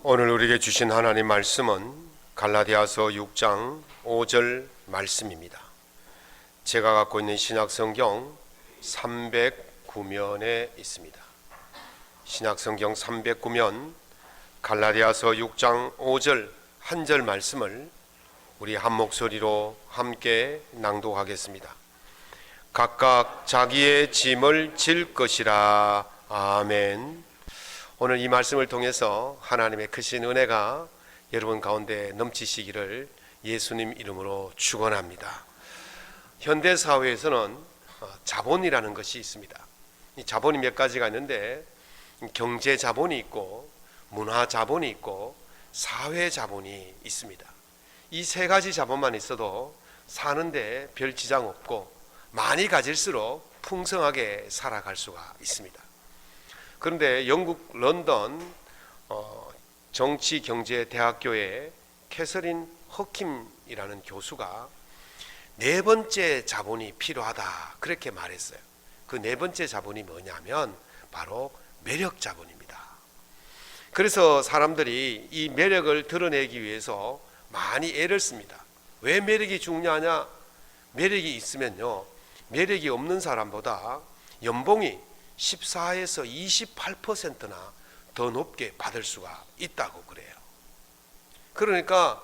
오늘 우리에게 주신 하나님 말씀은 갈라디아서 6장 5절 말씀입니다. 제가 갖고 있는 신약성경 309면에 있습니다. 신약성경 309면 갈라디아서 6장 5절 한 절 말씀을 우리 한 목소리로 함께 낭독하겠습니다. 각각 자기의 짐을 질 것이라. 아멘. 오늘 이 말씀을 통해서 하나님의 크신 은혜가 여러분 가운데 넘치시기를 예수님 이름으로 축원합니다. 현대 사회에서는 자본이라는 것이 있습니다. 이 자본이 몇 가지가 있는데 경제 자본이 있고 문화 자본이 있고 사회 자본이 있습니다. 이 세 가지 자본만 있어도 사는데 별 지장 없고 많이 가질수록 풍성하게 살아갈 수가 있습니다. 그런데 영국 런던 정치경제대학교의 캐서린 허킴이라는 교수가 네 번째 자본이 필요하다 그렇게 말했어요. 그 네 번째 자본이 뭐냐면 바로 매력 자본입니다. 그래서 사람들이 이 매력을 드러내기 위해서 많이 애를 씁니다. 왜 매력이 중요하냐? 매력이 있으면요, 매력이 없는 사람보다 연봉이 14에서 28%나 더 높게 받을 수가 있다고 그래요. 그러니까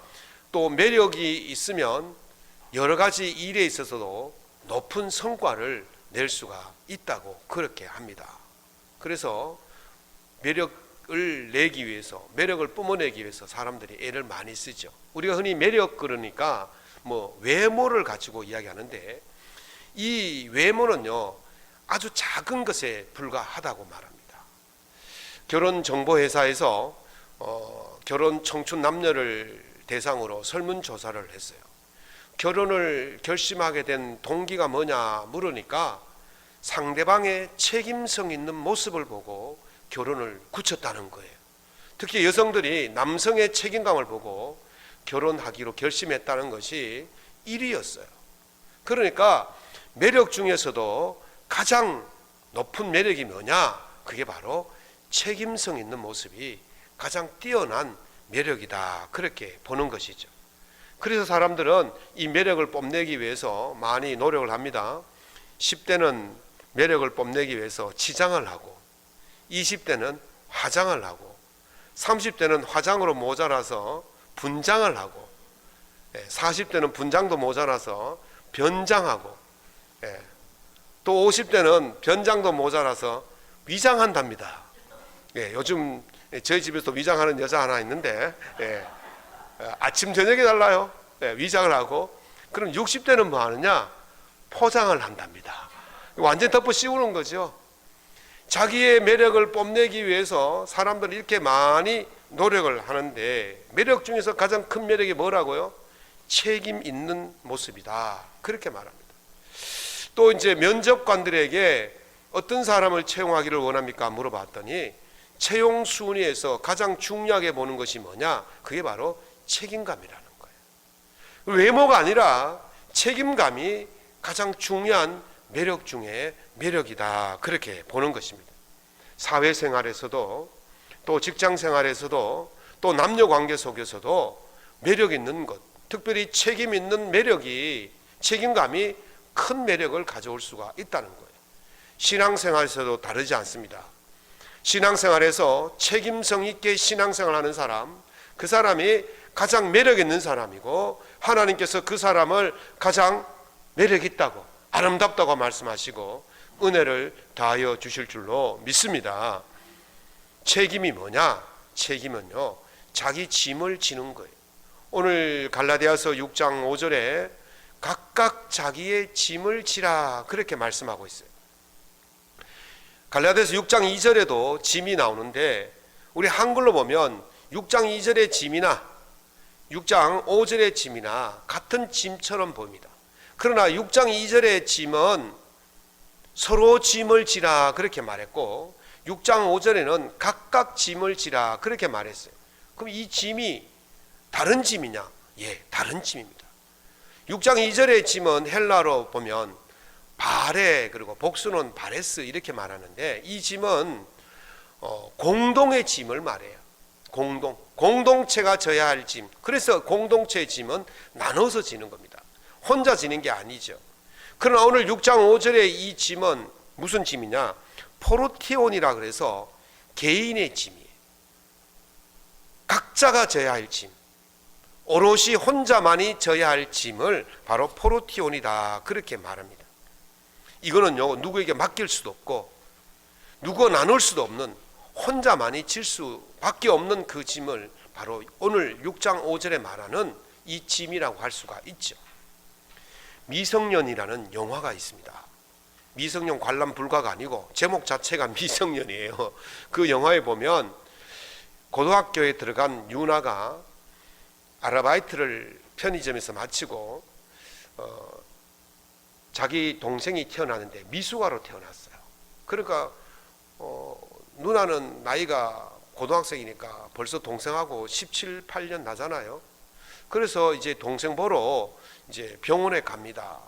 또 매력이 있으면 여러 가지 일에 있어서도 높은 성과를 낼 수가 있다고 그렇게 합니다. 그래서 매력을 내기 위해서, 매력을 뿜어내기 위해서 사람들이 애를 많이 쓰죠. 우리가 흔히 매력 그러니까 외모를 가지고 이야기하는데 이 외모는요, 아주 작은 것에 불과하다고 말합니다. 결혼정보회사에서 결혼 청춘 남녀를 대상으로 설문조사를 했어요. 결혼을 결심하게 된 동기가 뭐냐 물으니까 상대방의 책임성 있는 모습을 보고 결혼을 굳혔다는 거예요. 특히 여성들이 남성의 책임감을 보고 결혼하기로 결심했다는 것이 1위였어요. 그러니까 매력 중에서도 가장 높은 매력이 뭐냐? 그게 바로 책임성 있는 모습이 가장 뛰어난 매력이다 그렇게 보는 것이죠. 그래서 사람들은 이 매력을 뽐내기 위해서 많이 노력을 합니다. 10대는 매력을 뽐내기 위해서 치장을 하고, 20대는 화장을 하고, 30대는 화장으로 모자라서 분장을 하고, 40대는 분장도 모자라서 변장하고, 또 50대는 변장도 모자라서 위장한답니다. 요즘 저희 집에서 위장하는 여자 하나 있는데 아침 저녁에 달라요. 위장을 하고. 그럼 60대는 뭐 하느냐? 포장을 한답니다. 완전 덮어 씌우는 거죠. 자기의 매력을 뽐내기 위해서 사람들이 이렇게 많이 노력을 하는데 매력 중에서 가장 큰 매력이 뭐라고요? 책임 있는 모습이다 그렇게 말합니다. 또 이제 면접관들에게 어떤 사람을 채용하기를 원합니까? 물어봤더니 채용 순위에서 가장 중요하게 보는 것이 뭐냐? 그게 바로 책임감이라는 거예요. 외모가 아니라 책임감이 가장 중요한 매력 중에 매력이다 그렇게 보는 것입니다. 사회생활에서도 또 직장생활에서도 또 남녀관계 속에서도 매력 있는 것, 특별히 책임 있는 매력이, 책임감이 큰 매력을 가져올 수가 있다는 거예요. 신앙생활에서도 다르지 않습니다. 신앙생활에서 책임성 있게 신앙생활하는 사람, 그 사람이 가장 매력 있는 사람이고 하나님께서 그 사람을 가장 매력 있다고, 아름답다고 말씀하시고 은혜를 다하여 주실 줄로 믿습니다. 책임이 뭐냐? 책임은요, 자기 짐을 지는 거예요. 오늘 갈라디아서 6장 5절에 각각 자기의 짐을 지라 그렇게 말씀하고 있어요. 갈라디아서 6장 2절에도 짐이 나오는데 우리 한글로 보면 6장 2절의 짐이나 6장 5절의 짐이나 같은 짐처럼 보입니다. 그러나 6장 2절의 짐은 서로 짐을 지라 그렇게 말했고 6장 5절에는 각각 짐을 지라 그렇게 말했어요. 그럼 이 짐이 다른 짐이냐? 예, 다른 짐입니다. 6장 2절의 짐은 헬라로 보면 바레, 그리고 복수는 바레스 이렇게 말하는데 이 짐은 공동의 짐을 말해요. 공동. 공동체가 져야 할 짐. 그래서 공동체의 짐은 나눠서 지는 겁니다. 혼자 지는 게 아니죠. 그러나 오늘 6장 5절의 이 짐은 무슨 짐이냐? 포르티온이라 그래서 개인의 짐이에요. 각자가 져야 할 짐, 오롯이 혼자만이 져야 할 짐을 바로 포르티온이다, 그렇게 말합니다. 이거는요, 누구에게 맡길 수도 없고 누구 나눌 수도 없는, 혼자만이 질 수밖에 없는 그 짐을 바로 오늘 6장 5절에 말하는 이 짐이라고 할 수가 있죠. 미성년이라는 영화가 있습니다. 미성년 관람 불가가 아니고 제목 자체가 미성년이에요. 그 영화에 보면 고등학교에 들어간 유나가 아르바이트를 편의점에서 마치고 자기 동생이 태어나는데 미숙아로 태어났어요. 그러니까 누나는 나이가 고등학생이니까 벌써 동생하고 17, 18년 나잖아요. 그래서 이제 동생 보러 이제 병원에 갑니다.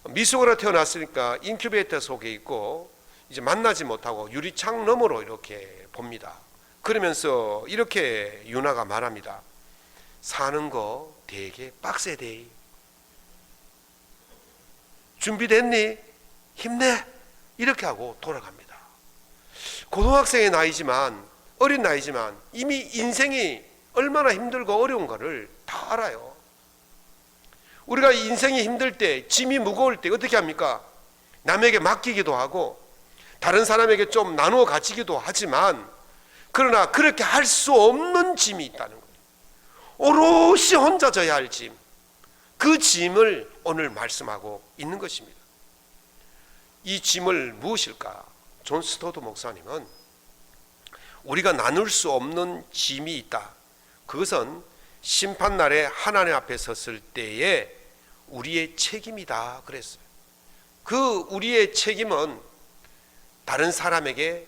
미숙아로 태어났으니까 인큐베이터 속에 있고 이제 만나지 못하고 유리창 너머로 이렇게 봅니다. 그러면서 이렇게 유나가 말합니다. 사는 거 되게 빡세대. 준비됐니? 힘내. 이렇게 하고 돌아갑니다. 고등학생의 나이지만, 어린 나이지만 이미 인생이 얼마나 힘들고 어려운가를 다 알아요. 우리가 인생이 힘들 때, 짐이 무거울 때 어떻게 합니까? 남에게 맡기기도 하고 다른 사람에게 좀 나누어 가지기도 하지만, 그러나 그렇게 할 수 없는 짐이 있다는 거예요. 오롯이 혼자 져야 할 짐, 그 짐을 오늘 말씀하고 있는 것입니다. 이 짐을 무엇일까? 존 스토드 목사님은 우리가 나눌 수 없는 짐이 있다. 그것은 심판날에 하나님 앞에 섰을 때에 우리의 책임이다 그랬어요. 그 우리의 책임은 다른 사람에게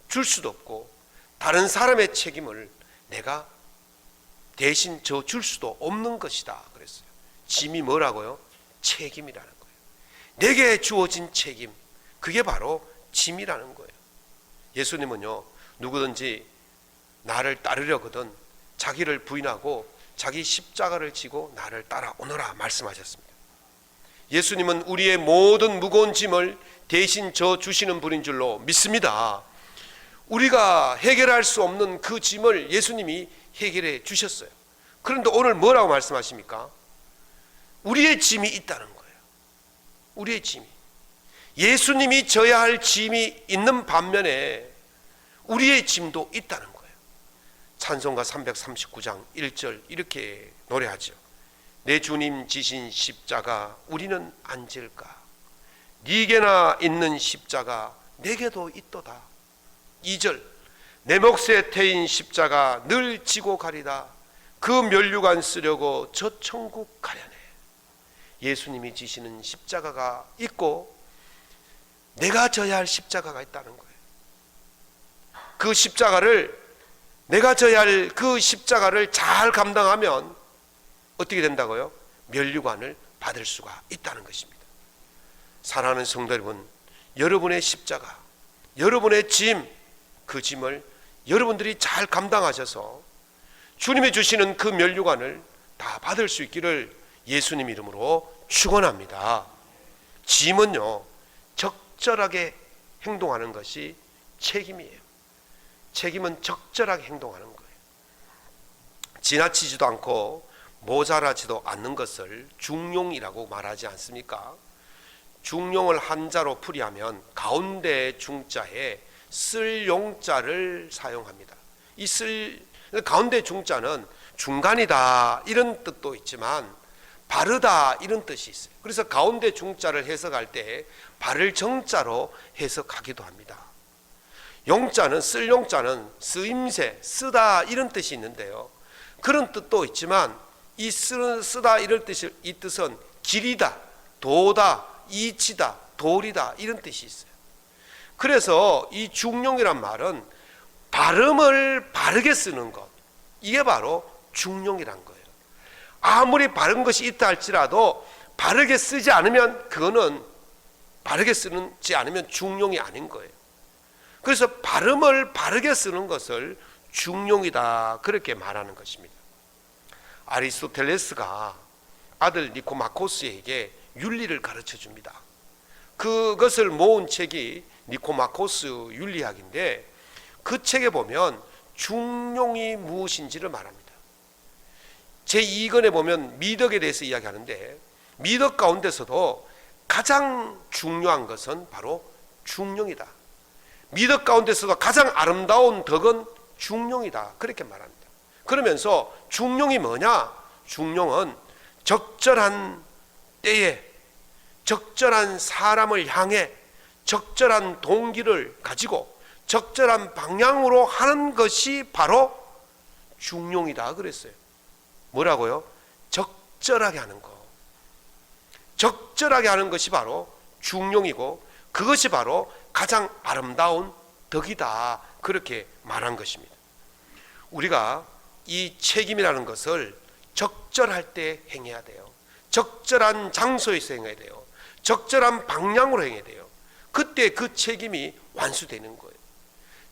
줄 수도 없고 다른 사람의 책임을 내가 대신 줄 수도 없는 것이다 그랬어요. 짐이 뭐라고요? 책임이라는 거예요. 내게 주어진 책임, 그게 바로 짐이라는 거예요. 예수님은요, 누구든지 나를 따르려거든 자기를 부인하고 자기 십자가를 지고 나를 따라오너라 말씀하셨습니다. 예수님은 우리의 모든 무거운 짐을 대신 져 주시는 분인 줄로 믿습니다. 우리가 해결할 수 없는 그 짐을 예수님이 해결해 주셨어요. 그런데 오늘 뭐라고 말씀하십니까? 우리의 짐이 있다는 거예요. 우리의 짐이. 예수님이 져야 할 짐이 있는 반면에 우리의 짐도 있다는 거예요. 찬송가 339장 1절 이렇게 노래하죠. 내 주님 지신 십자가 우리는 안 질까? 네게나 있는 십자가 내게도 있도다. 2절 내 몫에 태인 십자가 늘 지고 가리다. 그 면류관 쓰려고 저 천국 가려네. 예수님이 지시는 십자가가 있고 내가 져야 할 십자가가 있다는 거예요. 그 십자가를, 내가 져야 할 그 십자가를 잘 감당하면 어떻게 된다고요? 면류관을 받을 수가 있다는 것입니다. 사랑하는 성도 여러분, 여러분의 십자가, 여러분의 짐, 그 짐을 여러분들이 잘 감당하셔서 주님이 주시는 그 면류관을 다 받을 수 있기를 예수님 이름으로 축원합니다. 짐은요, 적절하게 행동하는 것이 책임이에요. 책임은 적절하게 행동하는 거예요. 지나치지도 않고 모자라지도 않는 것을 중용이라고 말하지 않습니까? 중용을 한자로 풀이하면 가운데 중자에 쓸 용자를 사용합니다. 이 가운데 중자는 중간이다 이런 뜻도 있지만 바르다 이런 뜻이 있어요. 그래서 가운데 중자를 해석할 때 바를 정자로 해석하기도 합니다. 용자는, 쓸 용자는 쓰임새, 쓰다 이런 뜻이 있는데요, 그런 뜻도 있지만 이 쓰다 이런 뜻이, 이 뜻은 길이다, 도다, 이치다, 도리다 이런 뜻이 있어요. 그래서 이 중용이란 말은 발음을 바르게 쓰는 것, 이게 바로 중용이란 거예요. 아무리 바른 것이 있다 할지라도 바르게 쓰지 않으면 그거는, 바르게 쓰지 않으면 중용이 아닌 거예요. 그래서 발음을 바르게 쓰는 것을 중용이다 그렇게 말하는 것입니다. 아리스토텔레스가 아들 니코마코스에게 윤리를 가르쳐 줍니다. 그것을 모은 책이 니코마코스 윤리학인데 그 책에 보면 중용이 무엇인지를 말합니다. 제2권에 보면 미덕에 대해서 이야기하는데 미덕 가운데서도 가장 중요한 것은 바로 중용이다. 미덕 가운데서도 가장 아름다운 덕은 중용이다 그렇게 말합니다. 그러면서 중용이 뭐냐? 중용은 적절한 때에 적절한 사람을 향해 적절한 동기를 가지고 적절한 방향으로 하는 것이 바로 중용이다 그랬어요. 뭐라고요? 적절하게 하는 거. 적절하게 하는 것이 바로 중용이고 그것이 바로 가장 아름다운 덕이다 그렇게 말한 것입니다. 우리가 이 책임이라는 것을 적절할 때 행해야 돼요. 적절한 장소에서 행해야 돼요. 적절한 방향으로 행해야 돼요. 그때 그 책임이 완수되는 거예요.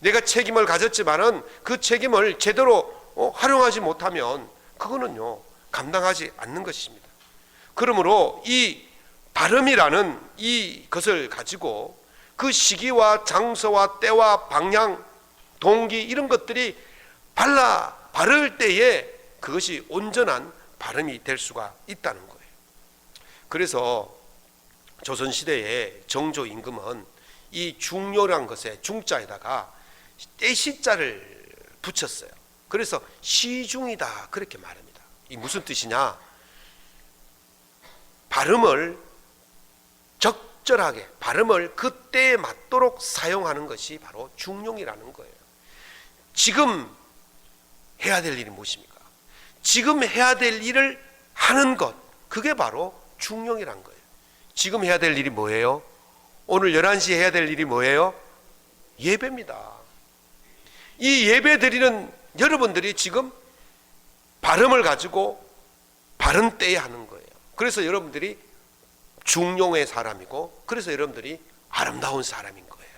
내가 책임을 가졌지만은 그 책임을 제대로 활용하지 못하면 그거는요 감당하지 않는 것입니다. 그러므로 이 발음이라는 이것을 가지고 그 시기와 장소와 때와 방향, 동기 이런 것들이 바를 때에 그것이 온전한 발음이 될 수가 있다는 거예요. 그래서 조선시대의 정조 임금은 이 중요란 것에 중자에다가 떼시자를 붙였어요. 그래서 시중이다 그렇게 말합니다. 이 무슨 뜻이냐? 발음을 적절하게 발음을 그때에 맞도록 사용하는 것이 바로 중용이라는 거예요. 지금 해야 될 일이 무엇입니까? 지금 해야 될 일을 하는 것, 그게 바로 중용이란 거예요. 지금 해야 될 일이 뭐예요? 오늘 11시에 해야 될 일이 뭐예요? 예배입니다. 이 예배 드리는 여러분들이 지금 발음을 가지고 바른 때에 하는 거예요. 그래서 여러분들이 중용의 사람이고 그래서 여러분들이 아름다운 사람인 거예요.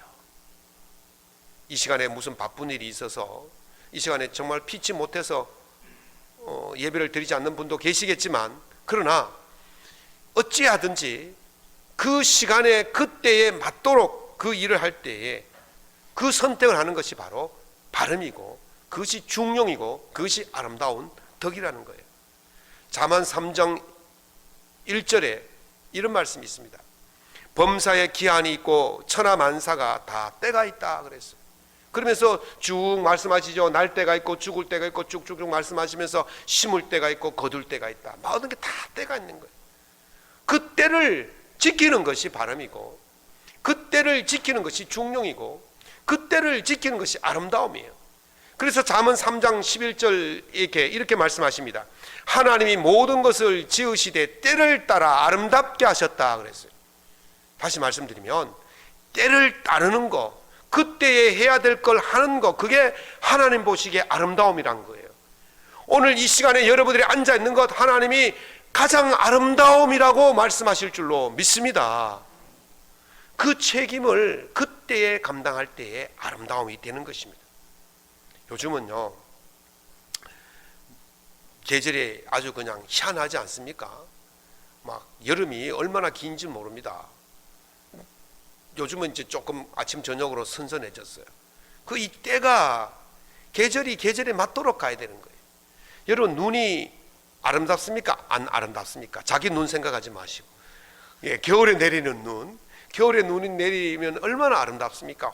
이 시간에 무슨 바쁜 일이 있어서 이 시간에 정말 피치 못해서 예배를 드리지 않는 분도 계시겠지만 그러나 어찌하든지 그 시간에 그때에 맞도록 그 일을 할 때에 그 선택을 하는 것이 바로 발음이고 그것이 중용이고 그것이 아름다운 덕이라는 거예요. 잠언 3장 1절에 이런 말씀이 있습니다. 범사에 기한이 있고 천하만사가 다 때가 있다 그랬어요. 그러면서 쭉 말씀하시죠. 날 때가 있고 죽을 때가 있고 쭉쭉쭉 말씀하시면서 심을 때가 있고 거둘 때가 있다. 모든 게 다 때가 있는 거예요. 그 때를 지키는 것이 발음이고 그 때를 지키는 것이 중용이고 그 때를 지키는 것이 아름다움이에요. 그래서 잠언 3장 11절 이렇게 말씀하십니다. 하나님이 모든 것을 지으시되 때를 따라 아름답게 하셨다 그랬어요. 다시 말씀드리면 때를 따르는 거, 그때에 해야 될 걸 하는 거, 그게 하나님 보시기에 아름다움이란 거예요. 오늘 이 시간에 여러분들이 앉아 있는 것 하나님이 가장 아름다움이라고 말씀하실 줄로 믿습니다. 그 책임을 그때에 감당할 때에 아름다움이 되는 것입니다. 요즘은요 계절이 아주 그냥 희한하지 않습니까? 막 여름이 얼마나 긴지 모릅니다. 요즘은 이제 조금 아침 저녁으로 선선해졌어요. 그 이 때가 계절이 계절에 맞도록 가야 되는 거예요. 여러분 눈이 아름답습니까? 안 아름답습니까? 자기 눈 생각하지 마시고 겨울에 내리는 눈, 겨울에 눈이 내리면 얼마나 아름답습니까?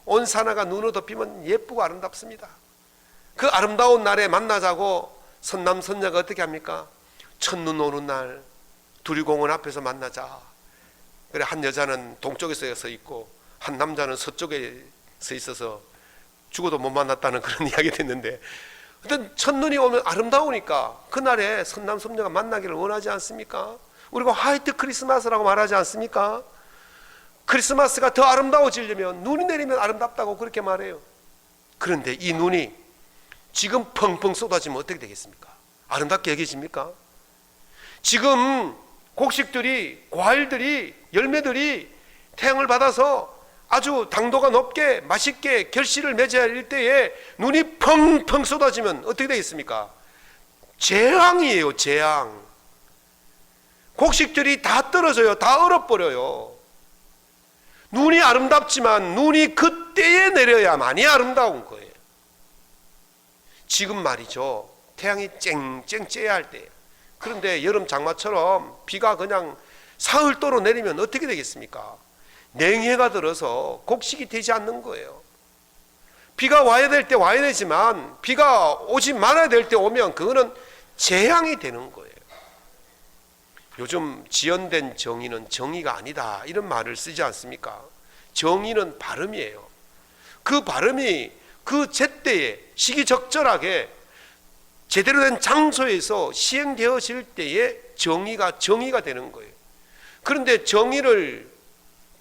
온 산하가 눈으로 덮이면 예쁘고 아름답습니다. 그 아름다운 날에 만나자고 선남 선녀가 어떻게 합니까? 첫눈 오는 날 두리공원 앞에서 만나자. 그래 한 여자는 동쪽에 서 있고 한 남자는 서쪽에 서 있어서 죽어도 못 만났다는 그런 이야기 됐는데 어떤 첫눈이 오면 아름다우니까 그날에 선남 선녀가 만나기를 원하지 않습니까? 우리가 화이트 크리스마스라고 말하지 않습니까? 크리스마스가 더 아름다워지려면 눈이 내리면 아름답다고 그렇게 말해요. 그런데 이 눈이 지금 펑펑 쏟아지면 어떻게 되겠습니까? 아름답게 여겨집니까? 지금 곡식들이, 과일들이, 열매들이 태양을 받아서 아주 당도가 높게 맛있게 결실을 맺어야 할 때에 눈이 펑펑 쏟아지면 어떻게 되겠습니까? 재앙이에요. 재앙. 곡식들이 다 떨어져요. 다 얼어버려요. 눈이 아름답지만 눈이 그때에 내려야만이 아름다운 거예요. 지금 말이죠, 태양이 쨍쨍 쬐야 할 때, 그런데 여름 장마처럼 비가 그냥 사흘도로 내리면 어떻게 되겠습니까? 냉해가 들어서 곡식이 되지 않는 거예요. 비가 와야 될 때 와야 되지만 비가 오지 말아야 될 때 오면 그거는 재앙이 되는 거예요. 요즘 지연된 정의는 정의가 아니다, 이런 말을 쓰지 않습니까? 정의는 발음이에요. 그 발음이 그 제때에 시기적절하게 제대로 된 장소에서 시행되어질 때에 정의가 되는 거예요. 그런데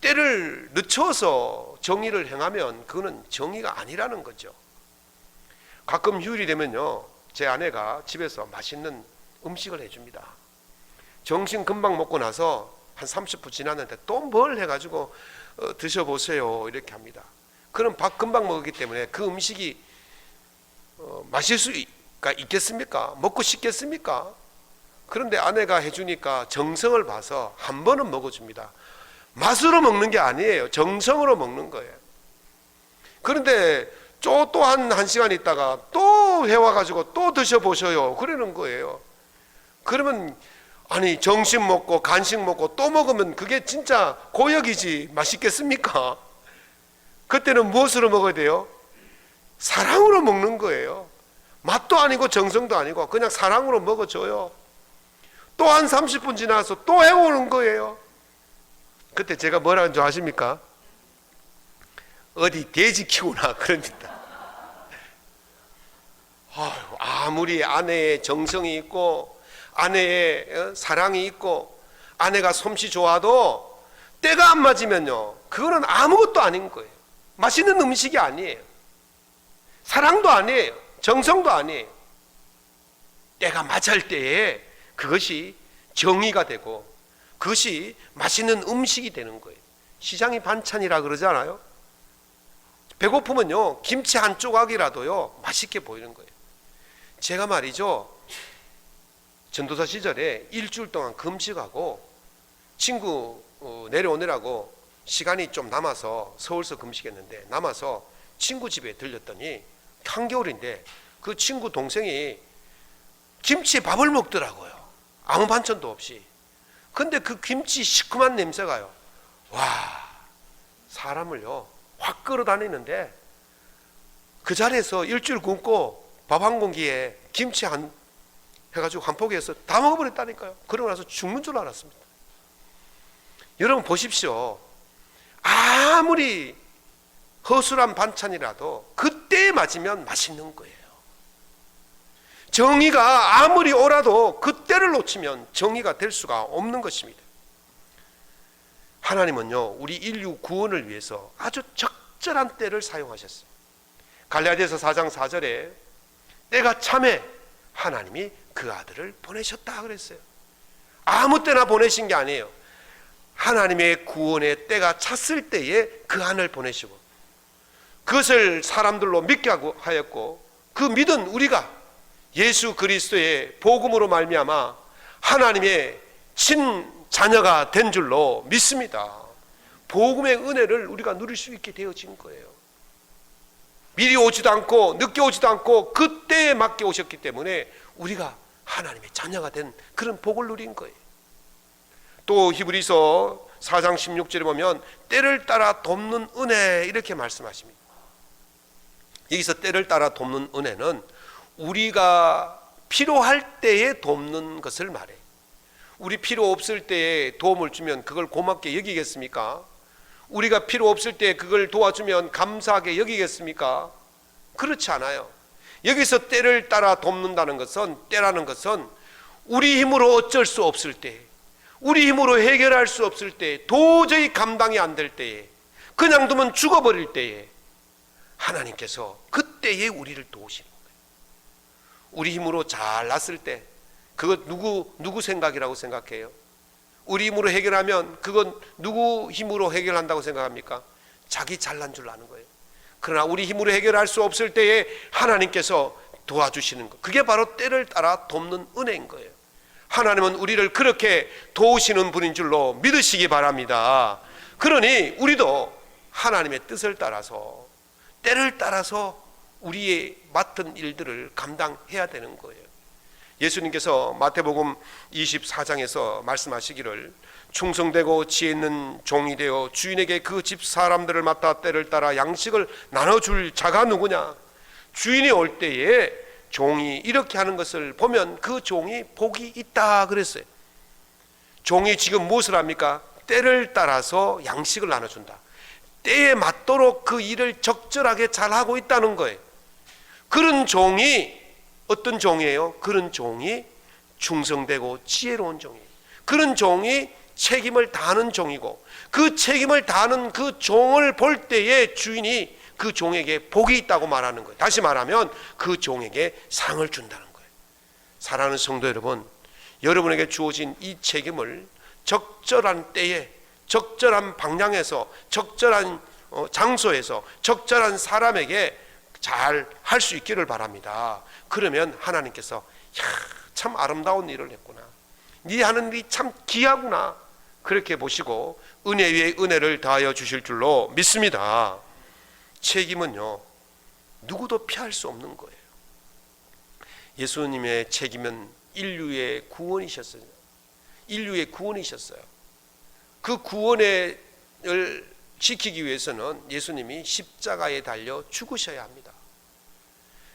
때를 늦춰서 정의를 행하면 그거는 정의가 아니라는 거죠. 가끔 휴일이 되면요, 제 아내가 집에서 맛있는 음식을 해줍니다. 점심 금방 먹고 나서 한 30분 지났는데 또 뭘 해가지고 드셔보세요 이렇게 합니다. 그럼 밥 금방 먹었기 때문에 그 음식이 마실 수가 있겠습니까? 먹고 싶겠습니까? 그런데 아내가 해주니까 정성을 봐서 한 번은 먹어줍니다. 맛으로 먹는 게 아니에요. 정성으로 먹는 거예요. 그런데 또 한 시간 있다가 또 해와가지고 또 드셔보셔요 그러는 거예요. 그러면 아니, 점심 먹고 간식 먹고 또 먹으면 그게 진짜 고역이지 맛있겠습니까? 그때는 무엇으로 먹어야 돼요? 사랑으로 먹는 거예요. 맛도 아니고 정성도 아니고 그냥 사랑으로 먹어줘요. 또 한 30분 지나서 또 해오는 거예요. 그때 제가 뭐라는 줄 아십니까? 어디 돼지 키우나 그럽니다. 아무리 아내의 정성이 있고 아내의 사랑이 있고 아내가 솜씨 좋아도 때가 안 맞으면요, 그거는 아무것도 아닌 거예요. 맛있는 음식이 아니에요. 사랑도 아니에요. 정성도 아니에요. 때가 맞을 때에 그것이 정의가 되고 그것이 맛있는 음식이 되는 거예요. 시장이 반찬이라 그러잖아요. 배고프면요, 김치 한 조각이라도요 맛있게 보이는 거예요. 제가 말이죠, 전도사 시절에 일주일 동안 금식하고 친구 내려오느라고 시간이 좀 남아서 서울서 금식했는데 남아서 친구 집에 들렸더니 한겨울인데 그 친구 동생이 김치밥을 먹더라고요. 아무 반찬도 없이. 근데 그 김치 시큼한 냄새가요, 와, 사람을요 확 끌어다니는데 그 자리에서 일주일 굶고 밥 한 공기에 김치 해가지고 한 포기해서 다 먹어버렸다니까요. 그러고 나서 죽는 줄 알았습니다. 여러분 보십시오. 아무리 허술한 반찬이라도 그때에 맞으면 맛있는 거예요. 정의가 아무리 오라도 그때를 놓치면 정의가 될 수가 없는 것입니다. 하나님은요, 우리 인류 구원을 위해서 아주 적절한 때를 사용하셨어요. 갈라디아서 4장 4절에 때가 참에 하나님이 그 아들을 보내셨다 그랬어요. 아무 때나 보내신 게 아니에요. 하나님의 구원의 때가 찼을 때에 그 안을 보내시고 그것을 사람들로 믿게 하였고 그 믿은 우리가 예수 그리스도의 복음으로 말미암아 하나님의 친자녀가 된 줄로 믿습니다. 복음의 은혜를 우리가 누릴 수 있게 되어진 거예요. 미리 오지도 않고 늦게 오지도 않고 그때에 맞게 오셨기 때문에 우리가 하나님의 자녀가 된 그런 복을 누린 거예요. 또 히브리서 4장 16절에 보면 때를 따라 돕는 은혜 이렇게 말씀하십니다. 여기서 때를 따라 돕는 은혜는 우리가 필요할 때에 돕는 것을 말해요. 우리 필요 없을 때에 도움을 주면 그걸 고맙게 여기겠습니까? 우리가 필요 없을 때 그걸 도와주면 감사하게 여기겠습니까? 그렇지 않아요. 여기서 때를 따라 돕는다는 것은, 때라는 것은 우리 힘으로 어쩔 수 없을 때, 우리 힘으로 해결할 수 없을 때, 도저히 감당이 안 될 때에, 그냥 두면 죽어버릴 때에 하나님께서 그때에 우리를 도우시는 거예요. 우리 힘으로 잘났을 때 그것 누구 생각이라고 생각해요? 우리 힘으로 해결하면 그건 누구 힘으로 해결한다고 생각합니까? 자기 잘난 줄 아는 거예요. 그러나 우리 힘으로 해결할 수 없을 때에 하나님께서 도와주시는 것, 그게 바로 때를 따라 돕는 은혜인 거예요. 하나님은 우리를 그렇게 도우시는 분인 줄로 믿으시기 바랍니다. 그러니 우리도 하나님의 뜻을 따라서, 때를 따라서 우리의 맡은 일들을 감당해야 되는 거예요. 예수님께서 마태복음 24장에서 말씀하시기를, 충성되고 지혜 있는 종이 되어 주인에게 그 집 사람들을 맡아 때를 따라 양식을 나눠줄 자가 누구냐? 주인이 올 때에 종이 이렇게 하는 것을 보면 그 종이 복이 있다 그랬어요. 종이 지금 무엇을 합니까? 때를 따라서 양식을 나눠준다. 때에 맞도록 그 일을 적절하게 잘하고 있다는 거예요. 그런 종이 어떤 종이에요? 그런 종이 충성되고 지혜로운 종이에요. 그런 종이 책임을 다하는 종이고, 그 책임을 다하는 그 종을 볼 때에 주인이 그 종에게 복이 있다고 말하는 거예요. 다시 말하면 그 종에게 상을 준다는 거예요. 사랑하는 성도 여러분, 여러분에게 주어진 이 책임을 적절한 때에, 적절한 방향에서, 적절한 장소에서, 적절한 사람에게 잘 할 수 있기를 바랍니다. 그러면 하나님께서 참 아름다운 일을 했구나, 네 하는 일이 참 귀하구나, 그렇게 보시고 은혜 위에 은혜를 더하여 주실 줄로 믿습니다. 책임은요, 누구도 피할 수 없는 거예요. 예수님의 책임은 인류의 구원이셨어요. 인류의 구원이셨어요. 그 구원을 지키기 위해서는 예수님이 십자가에 달려 죽으셔야 합니다.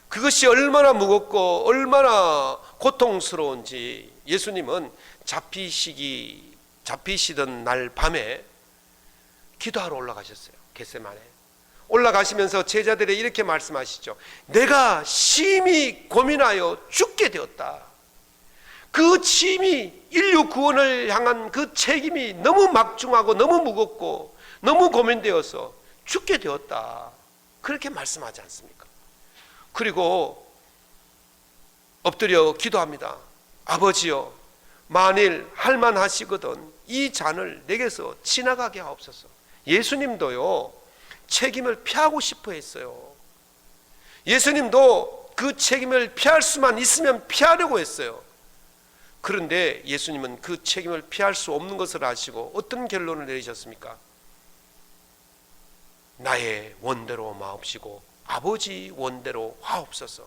그것이 얼마나 무겁고 얼마나 고통스러운지 예수님은 잡히시던 날 밤에 기도하러 올라가셨어요. 겟세마네 올라가시면서 제자들에게 이렇게 말씀하시죠. 내가 심히 고민하여 죽게 되었다. 그 심히 인류 구원을 향한 그 책임이 너무 막중하고 너무 무겁고 너무 고민되어서 죽게 되었다, 그렇게 말씀하지 않습니까? 그리고 엎드려 기도합니다. 아버지여, 만일 할만하시거든 이 잔을 내게서 지나가게 하옵소서. 예수님도요, 책임을 피하고 싶어 했어요. 예수님도 그 책임을 피할 수만 있으면 피하려고 했어요. 그런데 예수님은 그 책임을 피할 수 없는 것을 아시고 어떤 결론을 내리셨습니까? 나의 원대로 마옵시고 아버지 원대로 하옵소서.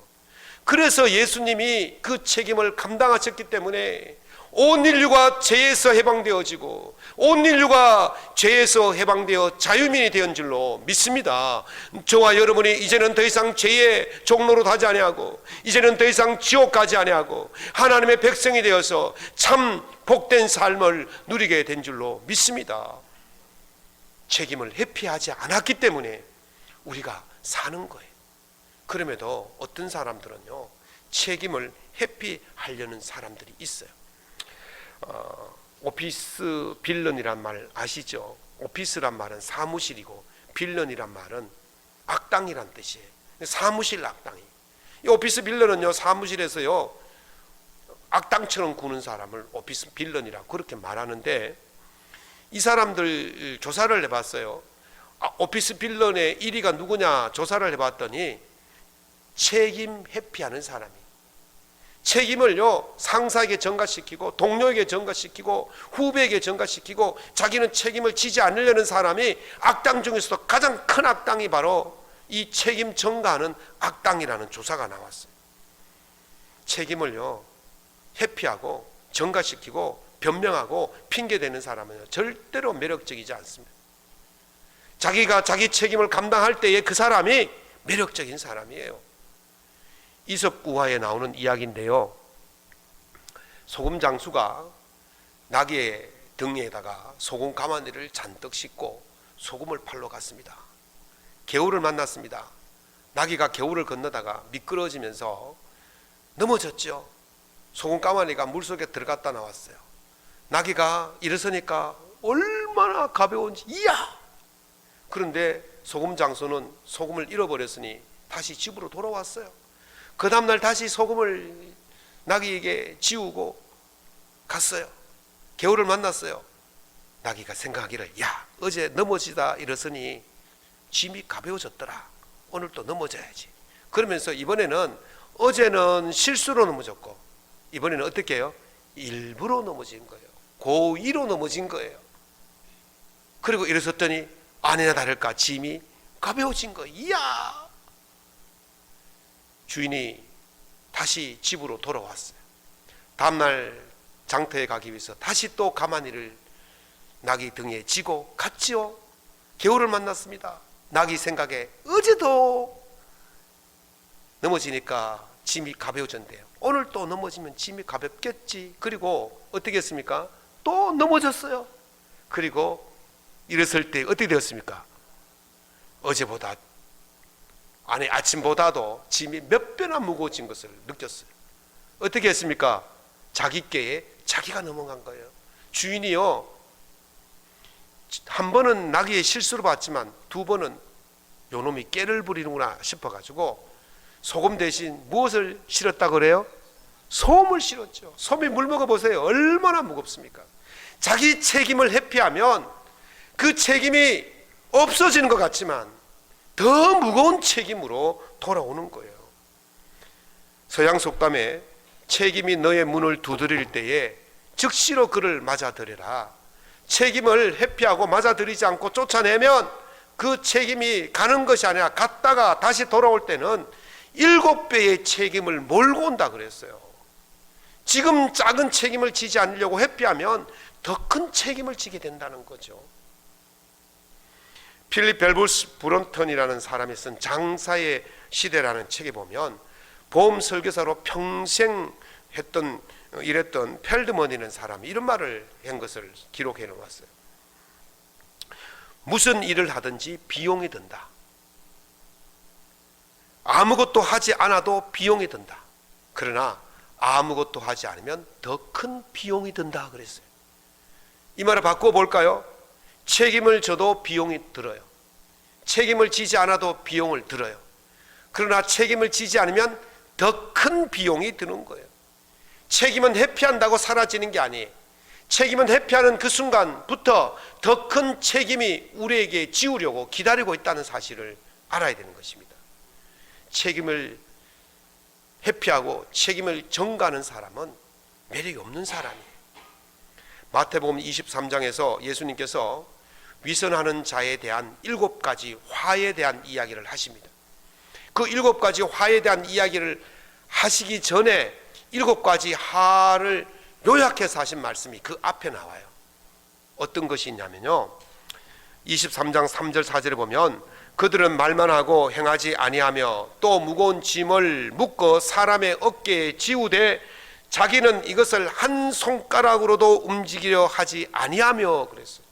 그래서 예수님이 그 책임을 감당하셨기 때문에 온 인류가 죄에서 해방되어지고 온 인류가 죄에서 해방되어 자유민이 되은 줄로 믿습니다. 저와 여러분이 이제는 더 이상 죄의 종로로 가지 아니하고 이제는 더 이상 지옥 가지 아니하고 하나님의 백성이 되어서 참 복된 삶을 누리게 된 줄로 믿습니다. 책임을 회피하지 않았기 때문에 우리가 사는 거예요. 그럼에도 어떤 사람들은요, 책임을 회피하려는 사람들이 있어요. 오피스 빌런이란 말 아시죠? 오피스란 말은 사무실이고 빌런이란 말은 악당이란 뜻이에요. 사무실 악당이. 이 오피스 빌런은요, 사무실에서요 악당처럼 구는 사람을 오피스 빌런이라고 그렇게 말하는데, 이 사람들 조사를 해봤어요. 오피스 빌런의 1위가 누구냐 조사를 해봤더니 책임 회피하는 사람이, 책임을요 상사에게 전가시키고 동료에게 전가시키고 후배에게 전가시키고 자기는 책임을 지지 않으려는 사람이 악당 중에서도 가장 큰 악당이 바로 이 책임 전가하는 악당이라는 조사가 나왔어요. 책임을요 회피하고 전가시키고 변명하고 핑계대는 사람은 절대로 매력적이지 않습니다. 자기가 자기 책임을 감당할 때에 그 사람이 매력적인 사람이에요. 이솝우화에 나오는 이야기인데요, 소금 장수가 나귀의 등에다가 소금 가마니를 잔뜩 싣고 소금을 팔러 갔습니다. 개울을 만났습니다. 나귀가 개울을 건너다가 미끄러지면서 넘어졌죠. 소금 가마니가 물속에 들어갔다 나왔어요. 나귀가 일어서니까 얼마나 가벼운지, 이야! 그런데 소금 장수는 소금을 잃어버렸으니 다시 집으로 돌아왔어요. 그 다음날 다시 소금을 나귀에게 지우고 갔어요. 개울을 만났어요. 나귀가 생각하기를, 야, 어제 넘어지다 일어서니 짐이 가벼워졌더라. 오늘 또 넘어져야지. 그러면서 이번에는 어제는 실수로 넘어졌고 이번에는 어떻게 해요? 일부러 넘어진 거예요. 고의로 넘어진 거예요. 그리고 일어섰더니 아니나 다를까 짐이 가벼워진 거예요. 이야! 주인이 다시 집으로 돌아왔어요. 다음날 장터에 가기 위해서 다시 또 가마니를 나귀 등에 지고 갔지요. 개울을 만났습니다. 나귀 생각에 어제도 넘어지니까 짐이 가벼워졌대요. 오늘 또 넘어지면 짐이 가볍겠지. 그리고 어떻게 했습니까? 또 넘어졌어요. 그리고 일어설 때 어떻게 되었습니까? 어제보다 아니 아침보다도 짐이 몇 배나 무거워진 것을 느꼈어요. 어떻게 했습니까? 자기 꾀에 자기가 넘어간 거예요. 주인이요, 한 번은 나귀의 실수로 봤지만 두 번은 요놈이 깨를 부리는구나 싶어가지고 소금 대신 무엇을 실었다 그래요? 솜을 실었죠. 솜이 물 먹어보세요. 얼마나 무겁습니까? 자기 책임을 회피하면 그 책임이 없어지는 것 같지만 더 무거운 책임으로 돌아오는 거예요. 서양 속담에 책임이 너의 문을 두드릴 때에 즉시로 그를 맞아들여라. 책임을 회피하고 맞아들이지 않고 쫓아내면 그 책임이 가는 것이 아니라 갔다가 다시 돌아올 때는 7배의 책임을 몰고 온다 그랬어요. 지금 작은 책임을 지지 않으려고 회피하면 더 큰 책임을 지게 된다는 거죠. 필립 벨브스 브론턴이라는 사람이 쓴 장사의 시대라는 책에 보면 보험 설계사로 평생 일했던 펠드먼이라는 사람이 이런 말을 한 것을 기록해 놓았어요. 무슨 일을 하든지 비용이 든다. 아무것도 하지 않아도 비용이 든다. 그러나 아무것도 하지 않으면 더 큰 비용이 든다 그랬어요. 이 말을 바꾸어 볼까요? 책임을 져도 비용이 들어요. 책임을 지지 않아도 비용을 들어요. 그러나 책임을 지지 않으면 더 큰 비용이 드는 거예요. 책임은 회피한다고 사라지는 게 아니에요. 책임은 회피하는 그 순간부터 더 큰 책임이 우리에게 지우려고 기다리고 있다는 사실을 알아야 되는 것입니다. 책임을 회피하고 책임을 전가하는 사람은 매력이 없는 사람이에요. 마태복음 23장에서 예수님께서 위선하는 자에 대한 7가지 화에 대한 이야기를 하십니다. 그 7가지 화에 대한 이야기를 하시기 전에 7가지 화를 요약해서 하신 말씀이 그 앞에 나와요. 어떤 것이 있냐면요, 23장 3절 4절에 보면 그들은 말만 하고 행하지 아니하며 또 무거운 짐을 묶어 사람의 어깨에 지우되 자기는 이것을 한 손가락으로도 움직이려 하지 아니하며 그랬어요.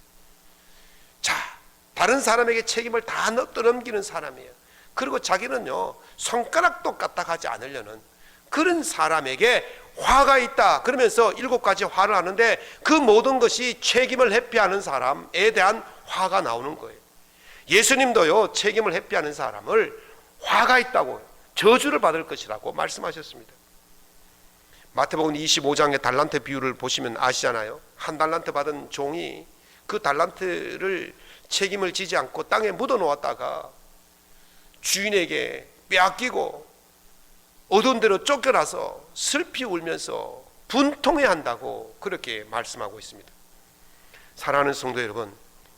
자, 다른 사람에게 책임을 다 떠넘기는 사람이에요. 그리고 자기는요, 손가락도 까딱하지 않으려는 그런 사람에게 화가 있다 그러면서 7가지 화를 하는데 그 모든 것이 책임을 회피하는 사람에 대한 화가 나오는 거예요. 예수님도요, 책임을 회피하는 사람을 화가 있다고, 저주를 받을 것이라고 말씀하셨습니다. 마태복음 25장의 달란트 비유를 보시면 아시잖아요. 한 달란트 받은 종이 그 달란트를 책임을 지지 않고 땅에 묻어 놓았다가 주인에게 빼앗기고 어두운 데로 쫓겨나서 슬피 울면서 분통해야 한다고 그렇게 말씀하고 있습니다. 사랑하는 성도 여러분,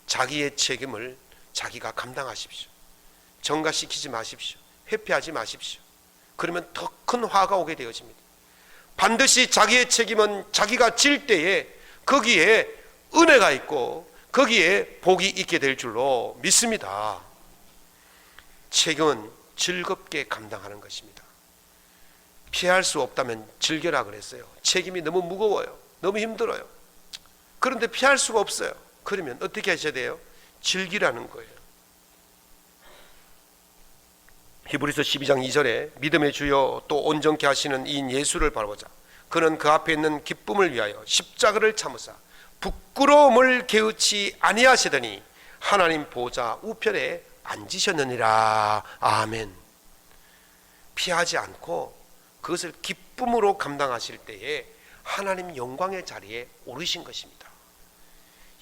자기의 책임을 자기가 감당하십시오. 전가시키지 마십시오. 회피하지 마십시오. 그러면 더 큰 화가 오게 되어집니다. 반드시 자기의 책임은 자기가 질 때에 거기에 은혜가 있고 거기에 복이 있게 될 줄로 믿습니다. 책임은 즐겁게 감당하는 것입니다. 피할 수 없다면 즐겨라 그랬어요. 책임이 너무 무거워요. 너무 힘들어요. 그런데 피할 수가 없어요. 그러면 어떻게 하셔야 돼요? 즐기라는 거예요. 히브리서 12장 2절에 믿음의 주여 또 온전케 하시는 이인 예수를 바라보자. 그는 그 앞에 있는 기쁨을 위하여 십자가를 참으사 부끄러움을 개의치 아니하시더니 하나님 보좌 우편에 앉으셨느니라. 아멘. 피하지 않고 그것을 기쁨으로 감당하실 때에 하나님 영광의 자리에 오르신 것입니다.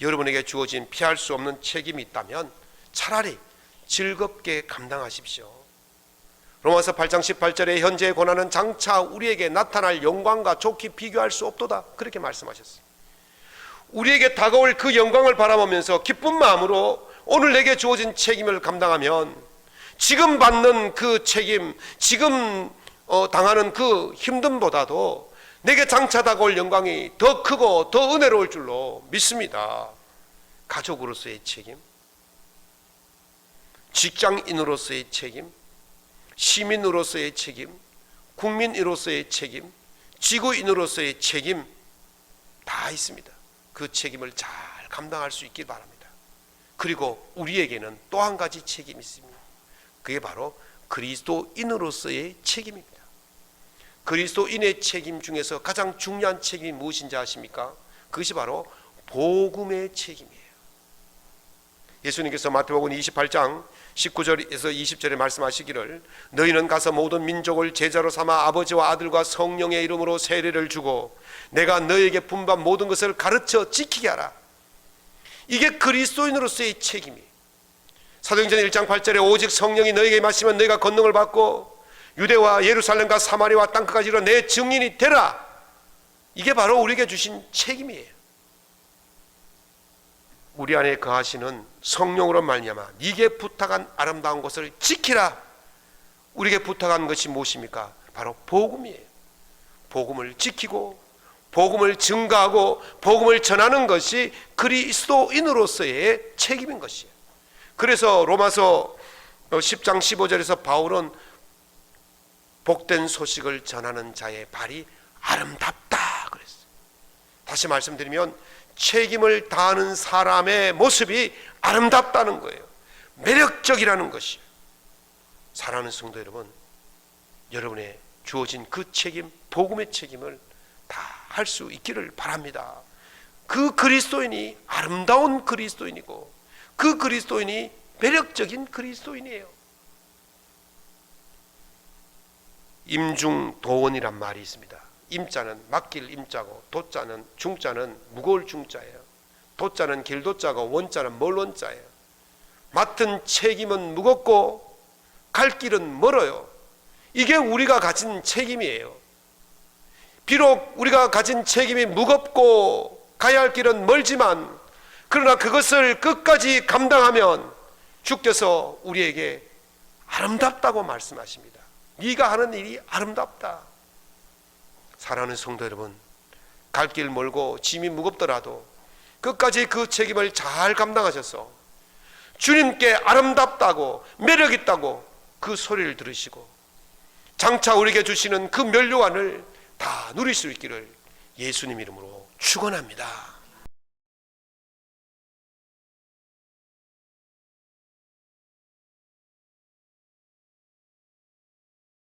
여러분에게 주어진 피할 수 없는 책임이 있다면 차라리 즐겁게 감당하십시오. 로마서 8장 18절에 현재의 고난은 장차 우리에게 나타날 영광과 좋게 비교할 수 없도다, 그렇게 말씀하셨습니다. 우리에게 다가올 그 영광을 바라보면서 기쁜 마음으로 오늘 내게 주어진 책임을 감당하면 지금 받는 그 책임, 지금 당하는 그 힘듦보다도 내게 장차 다가올 영광이 더 크고 더 은혜로울 줄로 믿습니다. 가족으로서의 책임, 직장인으로서의 책임, 시민으로서의 책임, 국민으로서의 책임, 지구인으로서의 책임 다 있습니다. 그 책임을 잘 감당할 수 있길 바랍니다. 그리고 우리에게는 또 한 가지 책임이 있습니다. 그게 바로 그리스도인으로서의 책임입니다. 그리스도인의 책임 중에서 가장 중요한 책임이 무엇인지 아십니까? 그것이 바로 복음의 책임이에요. 예수님께서 마태복음 28장 19절에서 20절에 말씀하시기를 너희는 가서 모든 민족을 제자로 삼아 아버지와 아들과 성령의 이름으로 세례를 주고 내가 너희에게 분부한 모든 것을 가르쳐 지키게 하라. 이게 그리스도인으로서의 책임이에요. 사도행전 1장 8절에 오직 성령이 너희에게 임하시면 너희가 권능을 받고 유대와 예루살렘과 사마리아와 땅끝까지 이르러 내 증인이 되라. 이게 바로 우리에게 주신 책임이에요. 우리 안에 거하시는 성령으로 말미암아 네게 부탁한 아름다운 것을 지키라. 우리에게 부탁한 것이 무엇입니까? 바로 복음이에요. 복음을 지키고 복음을 증거하고 복음을 전하는 것이 그리스도인으로서의 책임인 것이에요. 그래서 로마서 10장 15절에서 바울은 복된 소식을 전하는 자의 발이 아름답다 그랬어요. 다시 말씀드리면 책임을 다하는 사람의 모습이 아름답다는 거예요. 매력적이라는 것이에요. 사랑하는 성도 여러분, 여러분의 주어진 그 책임, 복음의 책임을 다 할 수 있기를 바랍니다. 그 그리스도인이 아름다운 그리스도인이고 그 그리스도인이 매력적인 그리스도인이에요. 임중도원이란 말이 있습니다. 임자는 맡길 임자고 도자는 중자는 무거울 중자예요. 도자는 길도자고 원자는 멀 원자예요. 맡은 책임은 무겁고 갈 길은 멀어요. 이게 우리가 가진 책임이에요. 비록 우리가 가진 책임이 무겁고 가야 할 길은 멀지만 그러나 그것을 끝까지 감당하면 주께서 우리에게 아름답다고 말씀하십니다. 네가 하는 일이 아름답다. 사랑하는 성도 여러분, 갈 길 멀고 짐이 무겁더라도 끝까지 그 책임을 잘 감당하셔서 주님께 아름답다고 매력있다고 그 소리를 들으시고 장차 우리에게 주시는 그 면류관을 다 누릴 수 있기를 예수님 이름으로 축원합니다.